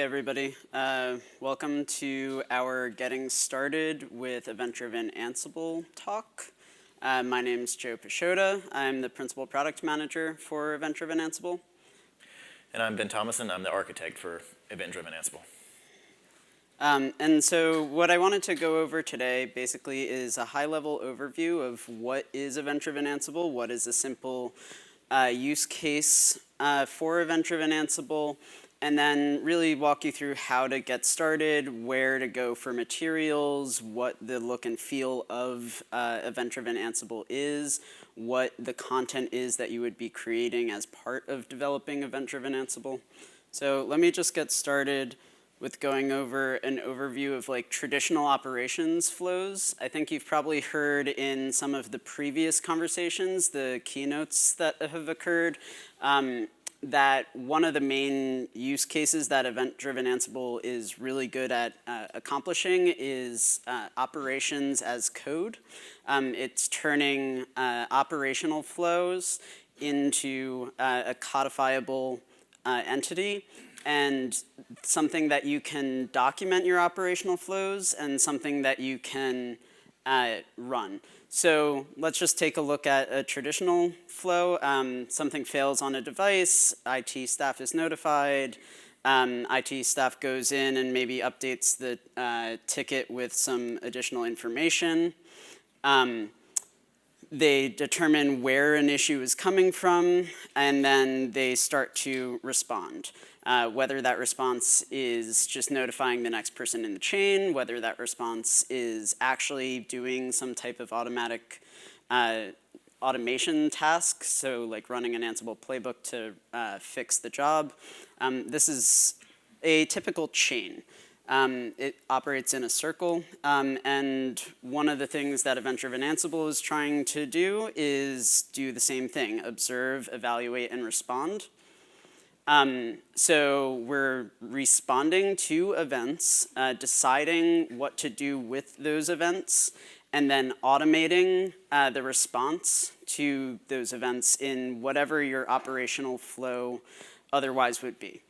Hey everybody, welcome to our Getting Started with Event-Driven Ansible talk. My name's Joe Pashota. I'm the Principal Product Manager for Event-Driven Ansible. And I'm Ben Thomason. I'm the architect for Event-Driven Ansible. And so what I wanted to go over today basically is a high-level overview of what is Event-Driven Ansible, what is a simple use case for Event-Driven Ansible, and then really walk you through how to get started, where to go for materials, what the look and feel of Event-Driven Ansible is, what the content is that you would be creating as part of developing Event-Driven Ansible. So let me just get started with going over an overview of like traditional operations flows. I think you've probably heard in some of the previous conversations, the keynotes that have occurred, that one of the main use cases that Event-Driven Ansible is really good at accomplishing is operations as code. It's turning operational flows into a codifiable entity and something that you can document your operational flows and something that you can run. So let's just take a look at a traditional flow. Something fails on a device, IT staff is notified, IT staff goes in and maybe updates the ticket with some additional information. They determine where an issue is coming from, and then they start to respond. Whether that response is just notifying the next person in the chain, whether that response is actually doing some type of automatic automation task, so like running an Ansible playbook to fix the job. This is a typical chain. It operates in a circle, and one of the things that Event-Driven Ansible is trying to do is do the same thing, observe, evaluate, and respond. So we're responding to events, deciding what to do with those events, and then automating the response to those events in whatever your operational flow otherwise would be.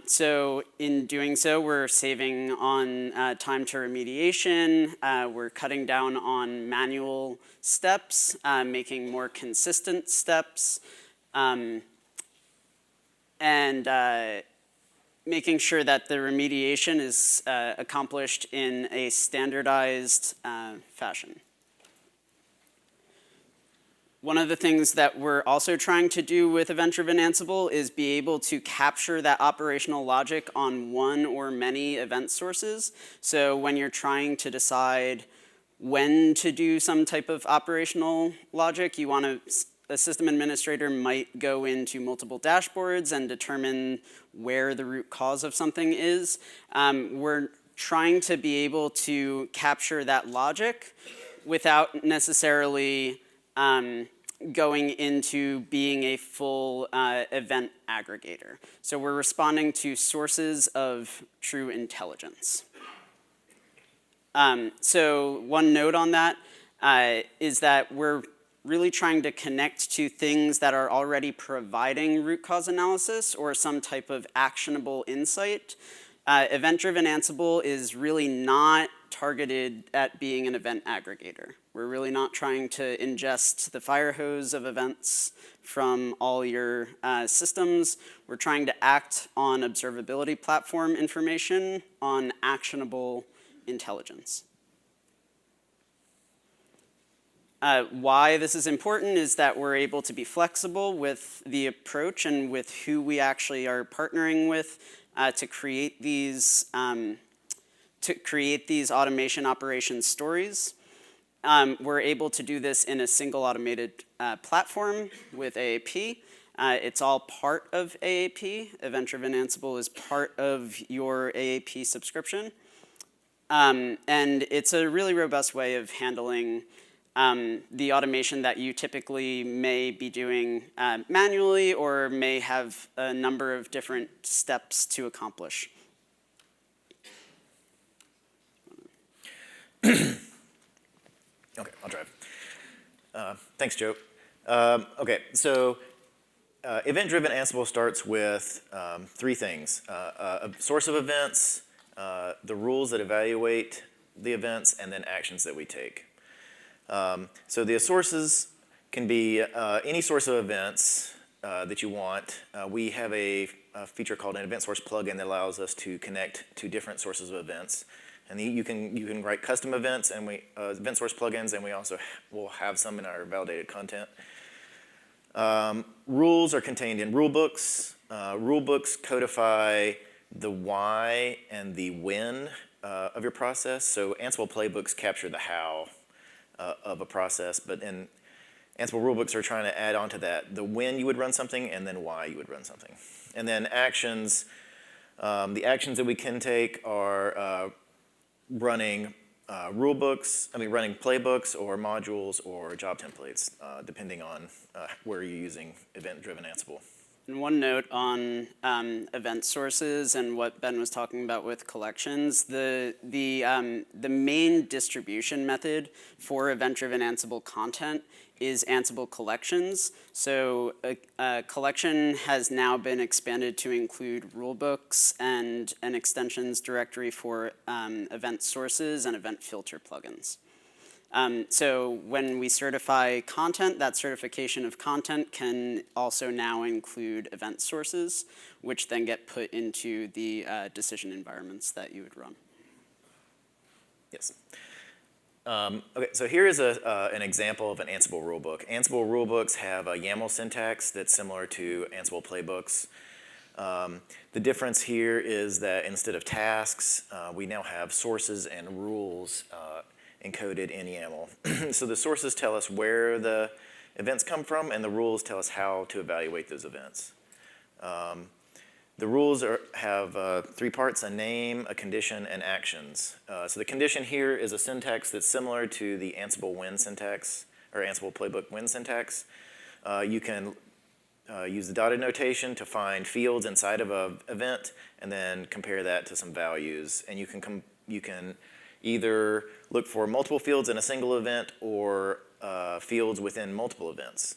So in doing so, we're saving on time to remediation, we're cutting down on manual steps, making more consistent steps, and making sure that the remediation is accomplished in a standardized fashion. One of the things that we're also trying to do with Event-Driven Ansible is be able to capture that operational logic on one or many event sources. So when you're trying to decide when to do some type of operational logic, you want to, a system administrator might go into multiple dashboards and determine where the root cause of something is. We're trying to be able to capture that logic without necessarily going into being a full event aggregator. So we're responding to sources of true intelligence. So one note on that is that we're really trying to connect to things that are already providing root cause analysis or some type of actionable insight. Event-Driven Ansible is really not targeted at being an event aggregator. We're really not trying to ingest the fire hose of events from all your systems. We're trying to act on observability platform information on actionable intelligence. Why this is important is that we're able to be flexible with the approach and with who we actually are partnering with to create these automation operations stories. We're able to do this in a single automated platform with AAP. It's all part of AAP. Event-Driven Ansible is part of your AAP subscription. And it's a really robust way of handling the automation that you typically may be doing manually or may have a number of different steps to accomplish. Okay, I'll drive. Thanks, Joe. Okay, so Event-Driven Ansible starts with three things: a source of events, the rules that evaluate the events, and then actions that we take. So the sources can be any source of events that you want. We have a feature called an event source plugin that allows us to connect to different sources of events. And you can write custom events and event source plugins, and we also will have some in our validated content. Rules are contained in rule books. Rule books codify the why and the when of your process. So Ansible playbooks capture the how of a process, but then Ansible rulebooks are trying to add on to that the when you would run something and then why you would run something. And then actions, the actions that we can take are running running playbooks or modules or job templates, depending on where you're using event-driven Ansible. And one note on event sources and what Ben was talking about with collections, the main distribution method for event-driven Ansible content is Ansible collections. So a collection has now been expanded to include rulebooks and an extensions directory for event sources and event filter plugins. So when we certify content, that certification of content can also now include event sources, which then get put into the decision environments that you would run. Yes. Okay, so here is an example of an Ansible rulebook. Ansible rulebooks have a YAML syntax that's similar to Ansible playbooks. The difference here is that instead of tasks, we now have sources and rules encoded in YAML. So the sources tell us where the events come from, and the rules tell us how to evaluate those events. The rules have three parts: a name, a condition, and actions. So the condition here is a syntax that's similar to the Ansible win syntax, or Ansible playbook win syntax. You can use the dotted notation to find fields inside of an event, and then compare that to some values. And you can either look for multiple fields in a single event or fields within multiple events.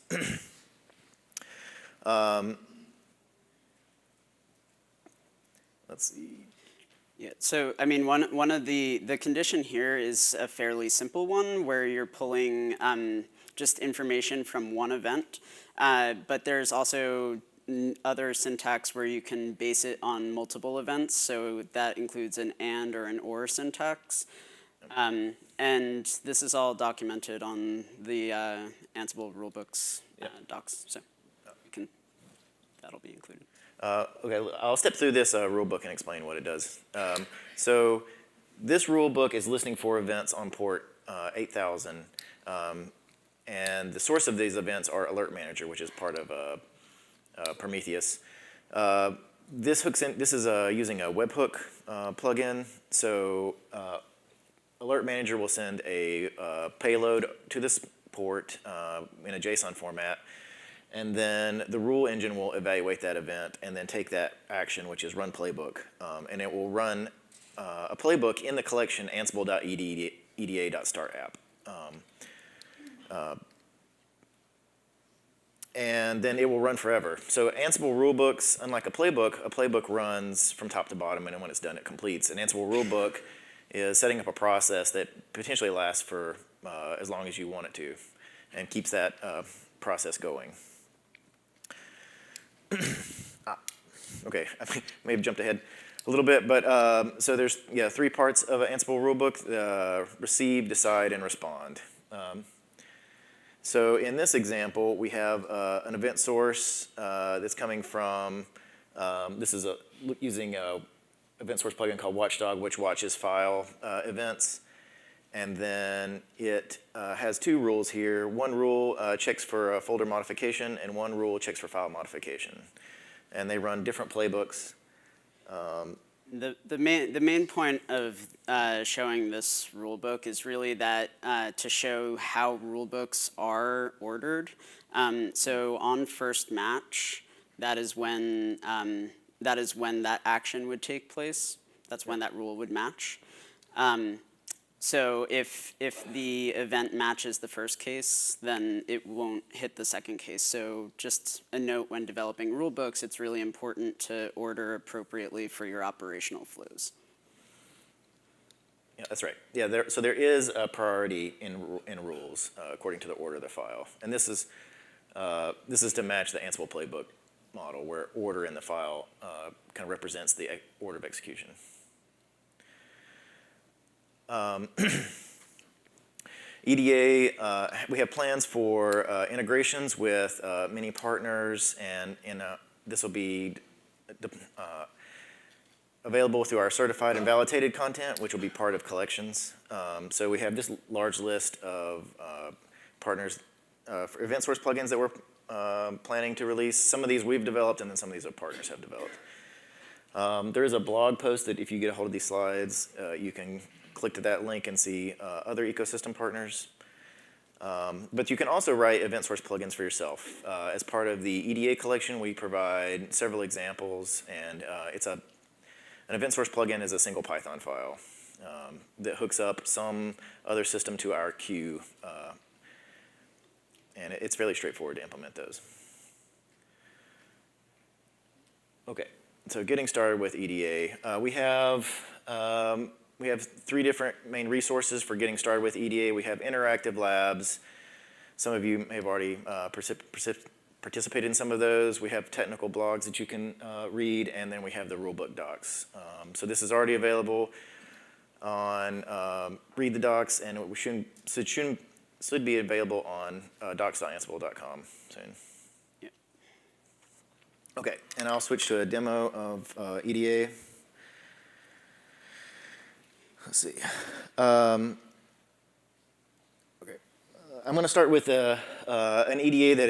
Let's see. Yeah, so I mean, one of the condition here is a fairly simple one where you're pulling just information from one event, but there's also other syntax where you can base it on multiple events. So that includes an and or an or syntax. And this is all documented on the Ansible rulebooks docs, so that'll be included. Okay, I'll step through this rulebook and explain what it does. So this rulebook is listening for events on port 8000, and the source of these events are Alert Manager, which is part of Prometheus. This is using a webhook plugin. So Alert Manager will send a payload to this port in a JSON format, and then the rule engine will evaluate that event and then take that action, which is run playbook, and it will run a playbook in the collection ansible.eda.start app. And then it will run forever. So Ansible rulebooks, unlike a playbook runs from top to bottom, and then when it's done, it completes. An Ansible rulebook is setting up a process that potentially lasts for as long as you want it to, and keeps that process going. Okay, I may have jumped ahead a little bit, but so there's three parts of an Ansible rulebook: receive, decide, and respond. So in this example, we have an event source that's coming from, this is using a event source plugin called Watchdog, which watches file events. And then it has two rules here. One rule checks for a folder modification, and one rule checks for file modification. And they run different playbooks. The main point of showing this rulebook is really that to show how rulebooks are ordered. So on first match, that is when that action would take place. That's when that rule would match. So if the event matches the first case, then it won't hit the second case. So just a note when developing rule books, it's really important to order appropriately for your operational flows. Yeah, that's right. Yeah, so there is a priority in rules according to the order of the file, and this is to match the Ansible playbook model, where order in the file kind of represents the order of execution. EDA, we have plans for integrations with many partners, and this will be available through our certified and validated content, which will be part of collections. So we have this large list of partners for event source plugins that we're planning to release. Some of these we've developed, and then some of these our partners have developed. There is a blog post that if you get a hold of these slides, you can click to that link and see other ecosystem partners. But you can also write event source plugins for yourself. As part of the EDA collection, we provide several examples, and an event source plugin is a single Python file that hooks up some other system to our queue, and it's fairly straightforward to implement those. Okay, so getting started with EDA, we have 3 different main resources for getting started with EDA. We have interactive labs. Some of you may have already participated in some of those. We have technical blogs that you can read, and then we have the rulebook docs. So this is already available on Read the Docs, and it should be available on docs.ansible.com soon. Yeah. Okay, and I'll switch to a demo of EDA. Let's see. Okay, I'm going to start with an EDA that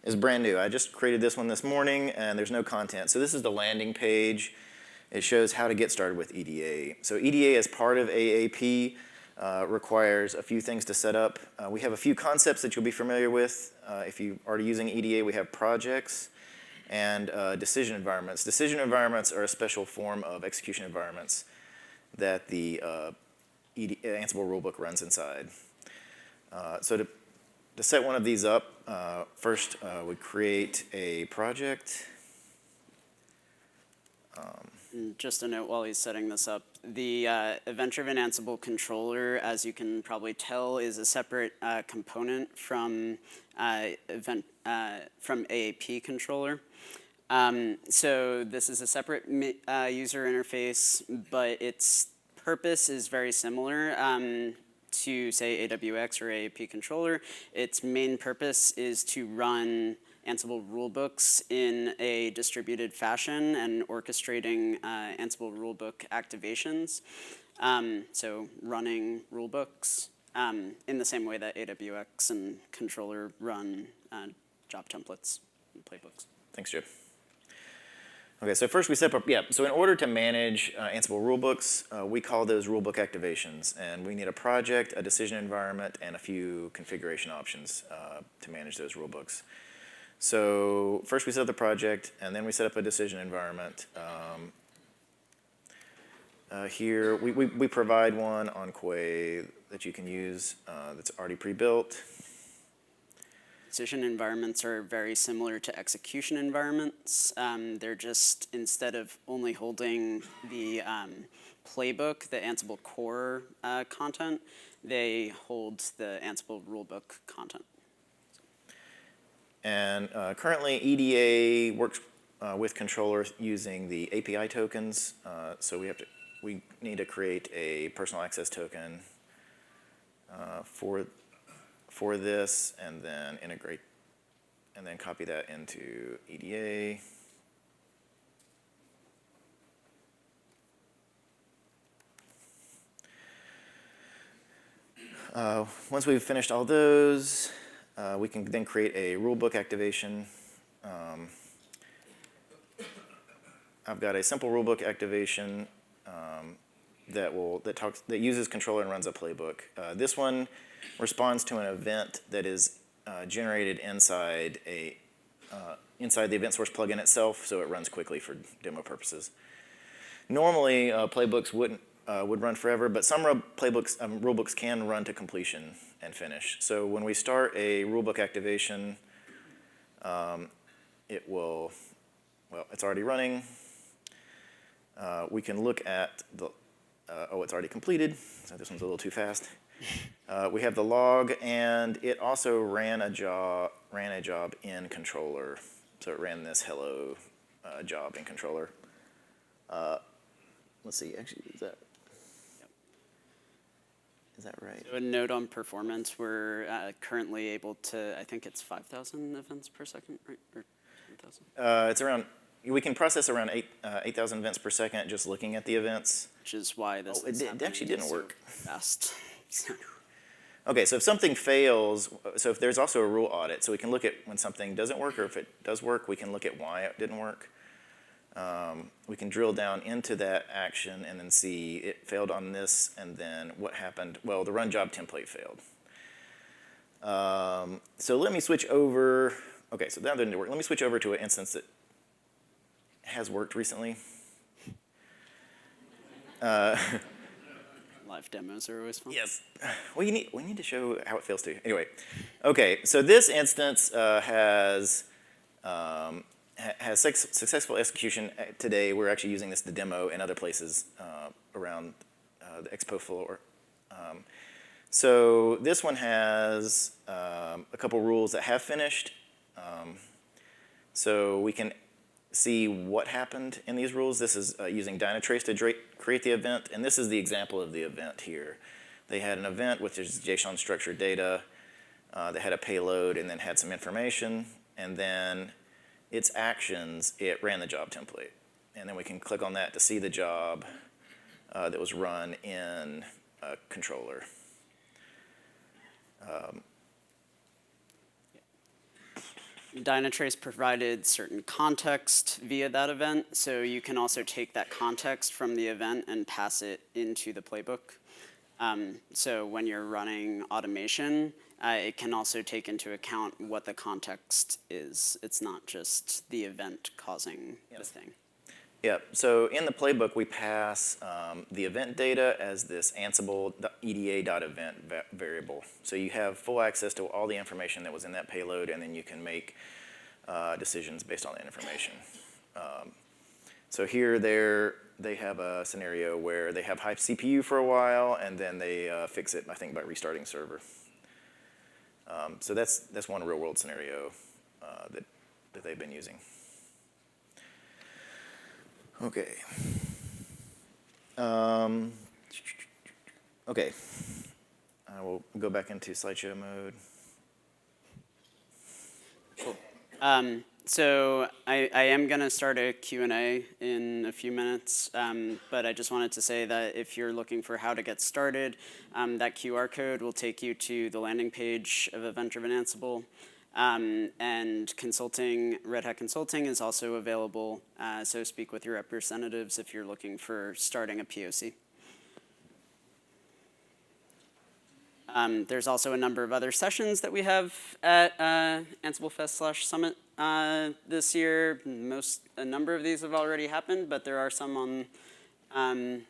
is brand new. I just created this one this morning, and there's no content. So this is the landing page. It shows how to get started with EDA. So EDA as part of AAP requires a few things to set up. We have a few concepts that you'll be familiar with. If you are already using EDA, we have projects and decision environments. Decision environments are a special form of execution environments that the Ansible rulebook runs inside. So to set one of these up, first we create a project. Just a note while he's setting this up, the Event-Driven Ansible controller, as you can probably tell, is a separate component from AAP controller. So this is a separate user interface, but its purpose is very similar to, say, AWX or AAP controller. Its main purpose is to run Ansible rulebooks in a distributed fashion and orchestrating Ansible rulebook activations. So running rulebooks in the same way that AWX and controller run job templates and playbooks. Thanks, Jim. Okay, so first we set up, so in order to manage Ansible rulebooks, we call those rulebook activations, and we need a project, a decision environment, and a few configuration options to manage those rulebooks. So first we set up the project, and then we set up a decision environment. Here, we provide one on Quay that you can use that's already pre-built. Decision environments are very similar to execution environments. They're just, instead of only holding the playbook, the Ansible core content, they hold the Ansible rulebook content. And currently, EDA works with controller using the API tokens. So we need to create a personal access token for this, and then integrate, and then copy that into EDA. Once we've finished all those, we can then create a rulebook activation. I've got a simple rulebook activation that uses controller and runs a playbook. This one responds to an event that is generated inside the event source plugin itself, so it runs quickly for demo purposes. Normally, playbooks would run forever, but some rulebooks can run to completion and finish. So when we start a rulebook activation, it will, well, it's already running. We can look at the, oh, it's already completed, so this one's a little too fast. We have the log, and it also ran a job in controller. So it ran this hello job in controller. Let's see, actually, is that right? So a note on performance, we're currently able to, I think it's 5,000 events per second, right? Or 10,000? It's around, we can process around 8,000 events per second just looking at the events. Which is why this it actually didn't work. Fast. Okay, so if something fails, so if there's also a rule audit, so we can look at when something doesn't work, or if it does work, we can look at why it didn't work. We can drill down into that action and then see it failed on this, and then what happened. Well, the run job template failed. So let me switch over. Okay, so that didn't work. Let me switch over to an instance that has worked recently. Live demos are always fun. Yes. Well, we need to show how it fails too. Anyway, okay. So this instance has successful execution today. We're actually using this to demo in other places around the expo floor. So this one has a couple rules that have finished. So we can see what happened in these rules. This is using Dynatrace to create the event, and this is the example of the event here. They had an event with this JSON structured data. They had a payload and then had some information, and then its actions, it ran the job template. And then we can click on that to see the job that was run in a controller. Dynatrace provided certain context via that event, so you can also take that context from the event and pass it into the playbook. So when you're running automation, it can also take into account what the context is. It's not just the event causing the thing. Yeah, so in the playbook, we pass the event data as this Ansible eda.event variable. So you have full access to all the information that was in that payload, and then you can make decisions based on that information. So here they have a scenario where they have high CPU for a while, and then they fix it, I think, by restarting server. So that's one real-world scenario that they've been using. Okay. Okay. I will go back into slideshow mode. Cool. So I am going to start a Q&A in a few minutes, but I just wanted to say that if you're looking for how to get started, that QR code will take you to the landing page of Event-Driven Ansible. And consulting, Red Hat Consulting is also available, so speak with your representatives if you're looking for starting a POC. There's also a number of other sessions that we have at Ansible Fest/Summit this year. A number of these have already happened, but there are some on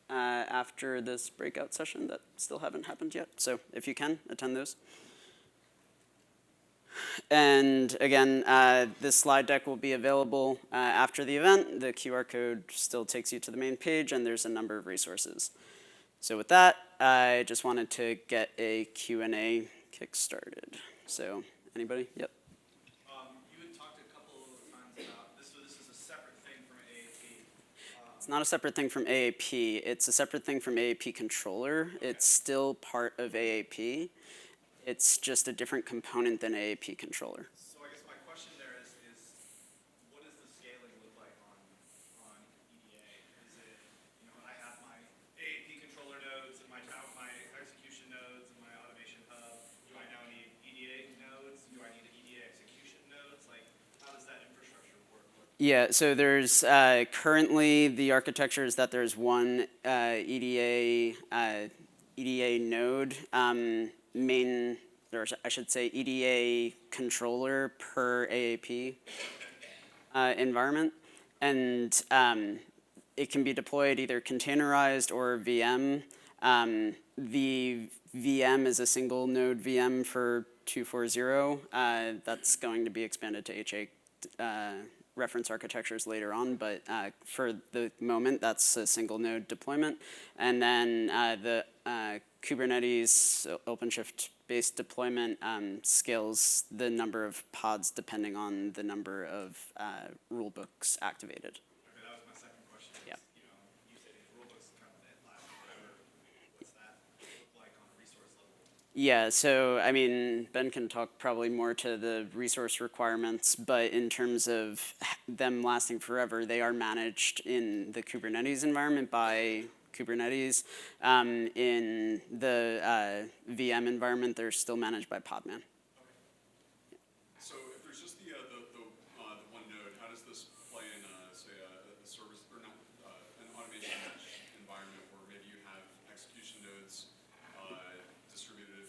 after this breakout session that still haven't happened yet. So if you can, attend those. And again, this slide deck will be available after the event. The QR code still takes you to the main page, and there's a number of resources. So with that, I just wanted to get a Q&A kick-started. So anybody? Yep. You had talked a couple of times about this is a separate thing from AAP. It's not a separate thing from AAP. It's a separate thing from AAP controller. Okay. It's still part of AAP. It's just a different component than AAP controller. So I guess my question there is what does the scaling look like on EDA? Is it, I have my AAP controller nodes and my execution nodes and my automation hub. Do I now need EDA nodes? Do I need EDA execution nodes? Like, how does that infrastructure work? Yeah, so there's currently the architecture is that there's one EDA node. Or I should say EDA controller per AAP environment. And it can be deployed either containerized or VM. The VM is a single node VM for 240. That's going to be expanded to H8 reference architectures later on, but for the moment, that's a single node deployment. And then the Kubernetes OpenShift-based deployment scales the number of pods depending on the number of rulebooks activated. Okay, that was my second question. Yeah. You said these rulebooks kind of last forever. What's that look like on a resource level? Yeah, so I mean, Ben can talk probably more to the resource requirements, but in terms of them lasting forever, they are managed in the Kubernetes environment by Kubernetes. In the VM environment, they're still managed by Podman. So if there's just the one node, how does this play in, say, a service, or not, an automation mesh environment where maybe you have execution nodes distributed,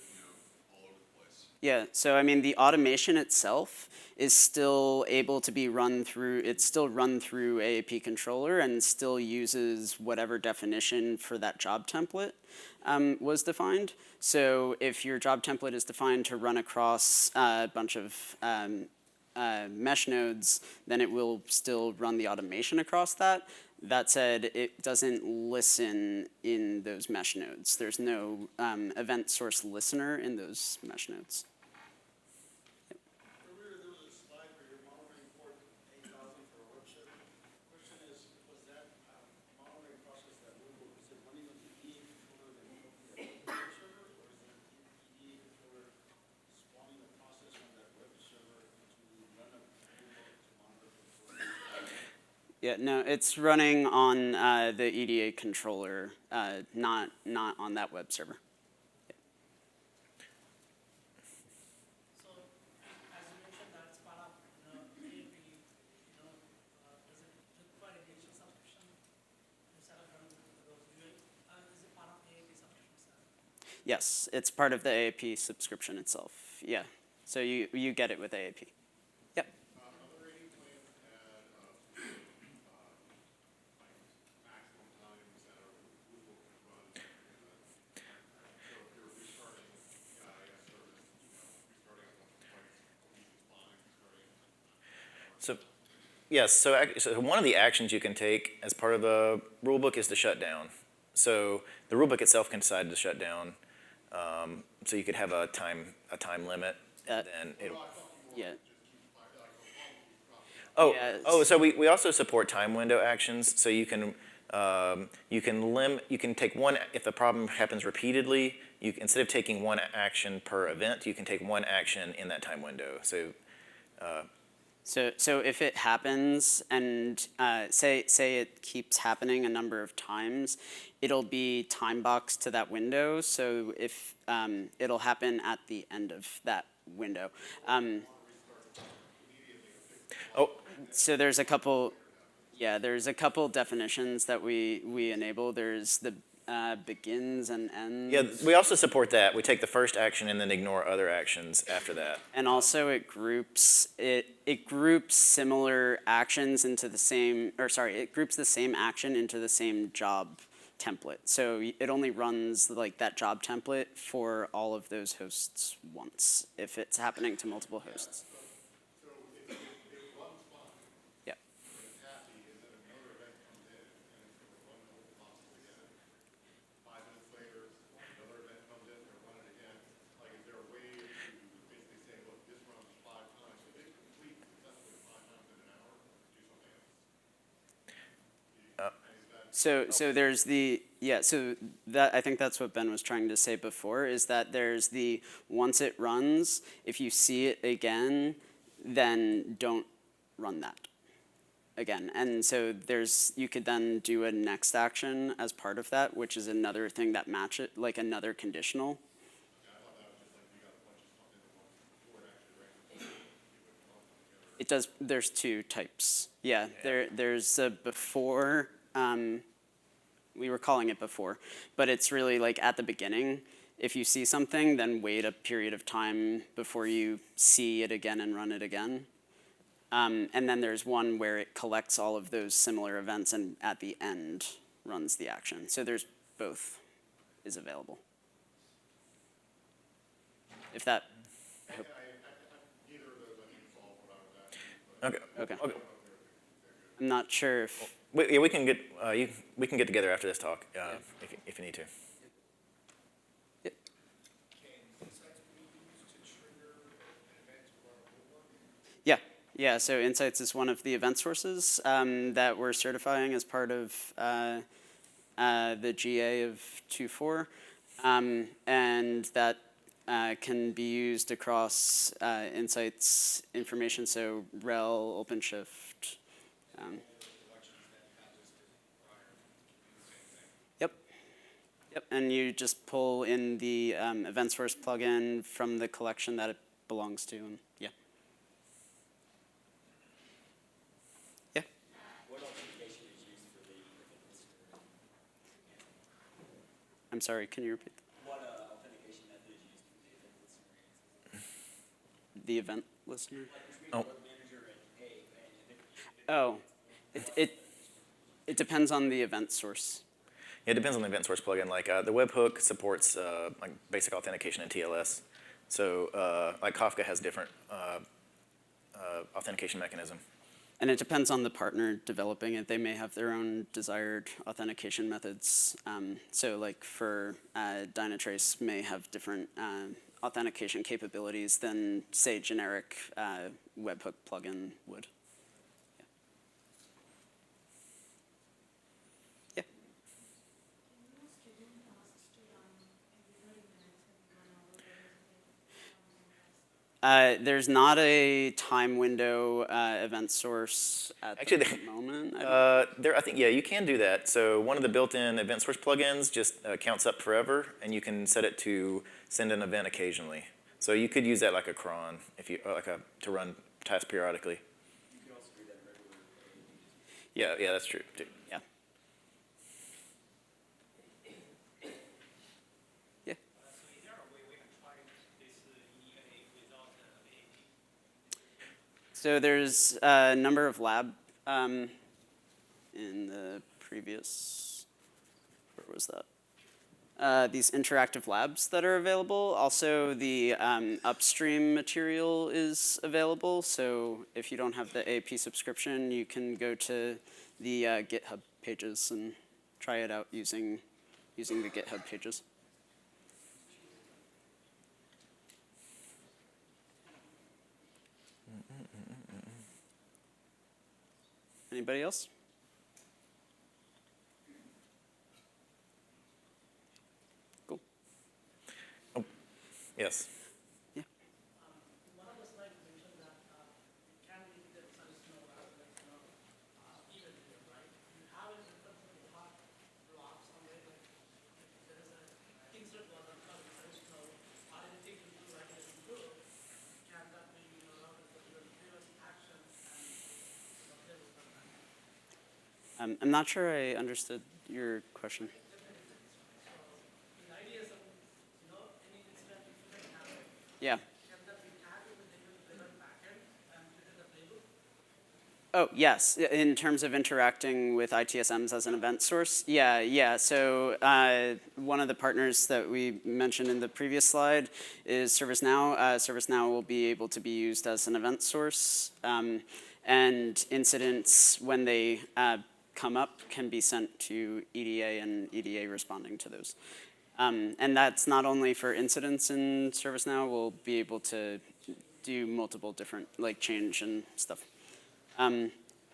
all over the place? Yeah, so I mean, the automation itself is still able to be run through, it's still run through AAP controller and still uses whatever definition for that job template was defined. So if your job template is defined to run across a bunch of mesh nodes, then it will still run the automation across that. That said, it doesn't listen in those mesh nodes. There's no event source listener in those mesh nodes. Earlier, there was a slide where you're monitoring port 8000 for a web server. Question is, was that monitoring process that rulebook, is it running on the EDA controller that you hook to the web server, or is it EDA controller spawning a process on that web server to run a rulebook to monitor the port? Yeah, no, it's running on the EDA controller, not on that web server. So, as you mentioned, that's part of AAP. Does it require initial subscription instead of running those UA? Is it part of AAP subscription set? Yes, it's part of the AAP subscription itself. Yeah, so you get it with AAP. Yep. Are there any plans to add maximum times that a rulebook can run? So if you're restarting, I guess, service, restarting a bunch of points, spawning, restarting. So, yes, so one of the actions you can take as part of the rulebook is to shut down. So the rulebook itself can decide to shut down. So you could have a time limit, and it'll. Yeah. Oh, Yeah, oh, so we also support time window actions. So you can take one if the problem happens repeatedly. Instead of taking one action per event, you can take one action in that time window. So. So if it happens and say it keeps happening a number of times, it'll be time boxed to that window. So if it'll happen at the end of that window. Oh. So there's a couple definitions that we enable. There's the begins and ends. Yeah, we also support that. We take the first action and then ignore other actions after that. And also it groups similar actions into the same, it groups the same action into the same job template. So it only runs like that job template for all of those hosts once if it's happening to multiple hosts. So if it runs fine, Yeah. and it's happy, and then another event comes in, and it's going to run the whole process again. 5 minutes later, another event comes in, they're running again. Like, is there a way to basically say, look, this runs 5 times, so it completes successfully 5 times in an hour, do something else? So there's so that I think that's what Ben was trying to say before, is that there's the once it runs, if you see it again, then don't run that again. And so you could then do a next action as part of that, which is another thing that matches, like another conditional. It does, there's 2 types. Yeah, there's a before, we were calling it before, but it's really like at the beginning. If you see something, then wait a period of time before you see it again and run it again. And then there's one where it collects all of those similar events and at the end runs the action. So there's both is available. If that, Neither of those I think solve what I was asking. Okay. okay. I'm not sure if, Yeah, we can get we can get together after this talk if you need to. yep. Yeah, so Insights is one of the event sources that we're certifying as part of the GA of 2.4, and that can be used across Insights information, so rel, OpenShift. Yep. Yep, and you just pull in the event source plugin from the collection that it belongs to, and yeah. Yeah. What authentication is used for the event listener? I'm sorry, can you repeat that? What authentication method is used for the event listener? The event listener? Like between Oh. the web manager and Oh, it depends on the event source. Yeah, it depends on the event source plugin. Like the webhook supports like basic authentication in TLS. So like Kafka has different authentication mechanism. And it depends on the partner developing it. They may have their own desired authentication methods. So like for Dynatrace may have different authentication capabilities than, say, generic webhook plugin would. Yeah. There's not a time window event source at Actually, the moment. I think, yeah, you can do that. So one of the built-in event source plugins just counts up forever, and you can set it to send an event occasionally. So you could use that like a cron if you to run tasks periodically. you can also do that in regular Yeah, that's true too. Yeah. Yeah. So is there a way we can try this EA without the AP? So there's a number of lab in the previous, where was that? These interactive labs that are available. Also, the upstream material is available. So if you don't have the AP subscription, you can go to the GitHub pages and try it out using the GitHub pages. Anybody else? Cool. Yes. Yeah. One of the slides mentioned that it can be the service node as well as event driven, right? You have it in terms of the hot blocks on it, like if there is a insert was on service node, or anything to do like this group, can that be run as the event driven action and play with that? I'm not sure I understood your question. The idea is, any incident if it happen, Yeah. can that be tagged with the event driven backend and put in the playbook? Oh, yes. In terms of interacting with ITSMs as an event source, yeah. So one of the partners that we mentioned in the previous slide is ServiceNow. ServiceNow will be able to be used as an event source, and incidents when they come up can be sent to EDA and EDA responding to those. And that's not only for incidents in ServiceNow. We'll be able to do multiple different like change and stuff.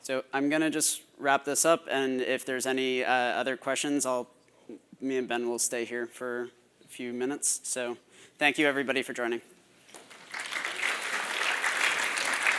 So I'm gonna just wrap this up, and if there's any other questions, me and Ben will stay here for a few minutes. So thank you everybody for joining.